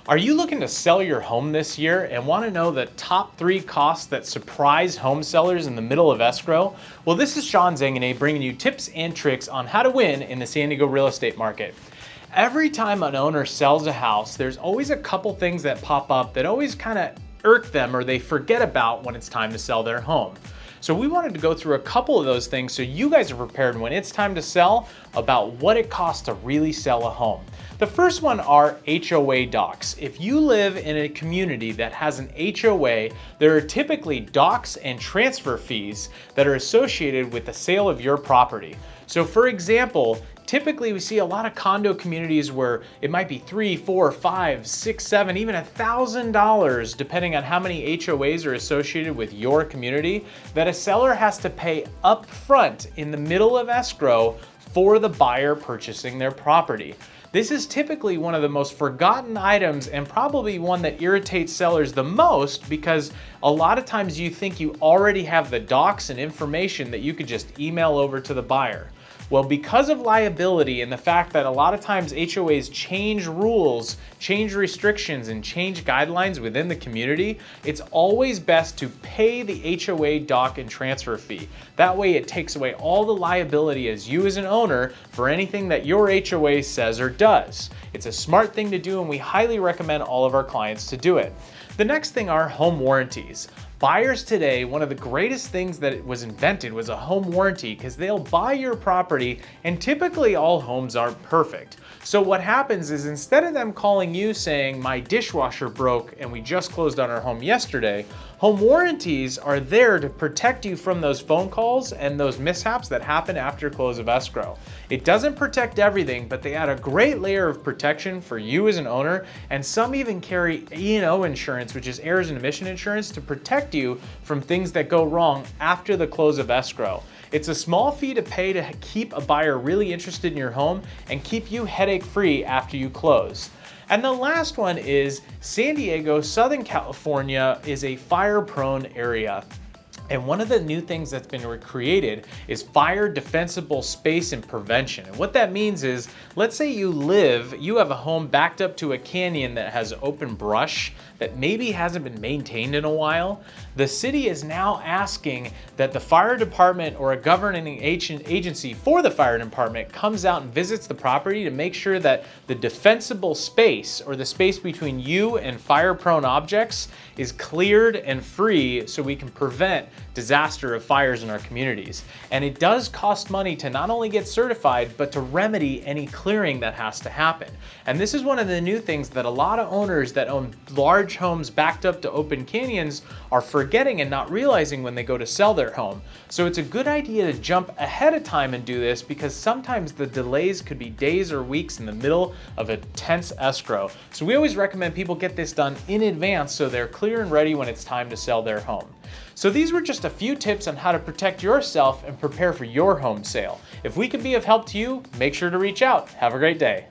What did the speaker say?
Are you looking to sell your home this year and want to know the top 3 costs that surprise home sellers in the middle of escrow? Well, this is Zanganeh bringing you tips and tricks on how to win in the San Diego real estate market. Every time an owner sells a house, there's always a couple things that pop up that always kind of irk them or they forget about when it's time to sell their home. So we wanted to go through a couple of those things so you guys are prepared when it's time to sell about what it costs to really sell a home. The first one are HOA Docs. If you live in a community that has an HOA, there are typically docs and transfer fees that are associated with the sale of your property. So for example, typically we see a lot of condo communities where it might be $3, $4, $5, $6, $7, even $1,000, depending on how many HOAs are associated with your community, that a seller has to pay up front in the middle of escrow for the buyer purchasing their property. This is typically one of the most forgotten items and probably one that irritates sellers the most because a lot of times you think you already have the docs and information that you could just email over to the buyer. Well, because of liability and the fact that a lot of times HOAs change rules, change restrictions, and change guidelines within the community, it's always best to pay the HOA doc and transfer fee. That way it takes away all the liability as you as an owner for anything that your HOA says or does. It's a smart thing to do and we highly recommend all of our clients to do it. The next thing are home warranties. Buyers today, one of the greatest things that was invented was a home warranty because they'll buy your property and typically all homes aren't perfect. So what happens is instead of them calling you saying my dishwasher broke and we just closed on our home yesterday, home warranties are there to protect you from those phone calls and those mishaps that happen after close of escrow. It doesn't protect everything, but they add a great layer of protection for you as an owner, and some even carry E&O insurance, which is errors and omission insurance, to protect you from things that go wrong after the close of escrow. It's a small fee to pay to keep a buyer really interested in your home and keep you headache-free after you close. And the last one is San Diego, Southern California is a fire-prone area. And one of the new things that's been created is fire defensible space and prevention. And what that means is, let's say you have a home backed up to a canyon that has open brush that maybe hasn't been maintained in a while. The city is now asking that the fire department or a governing agency for the fire department comes out and visits the property to make sure that the defensible space or the space between you and fire-prone objects is cleared and free so we can prevent disaster of fires in our communities. And it does cost money to not only get certified, but to remedy any clearing that has to happen. And this is one of the new things that a lot of owners that own large homes backed up to open canyons are forgetting and not realizing when they go to sell their home. So it's a good idea to jump ahead of time and do this because sometimes the delays could be days or weeks in the middle of a tense escrow. So we always recommend people get this done in advance so they're clear and ready when it's time to sell their home. So these were just a few tips on how to protect yourself and prepare for your home sale. If we could be of help to you, make sure to reach out. Have a great day.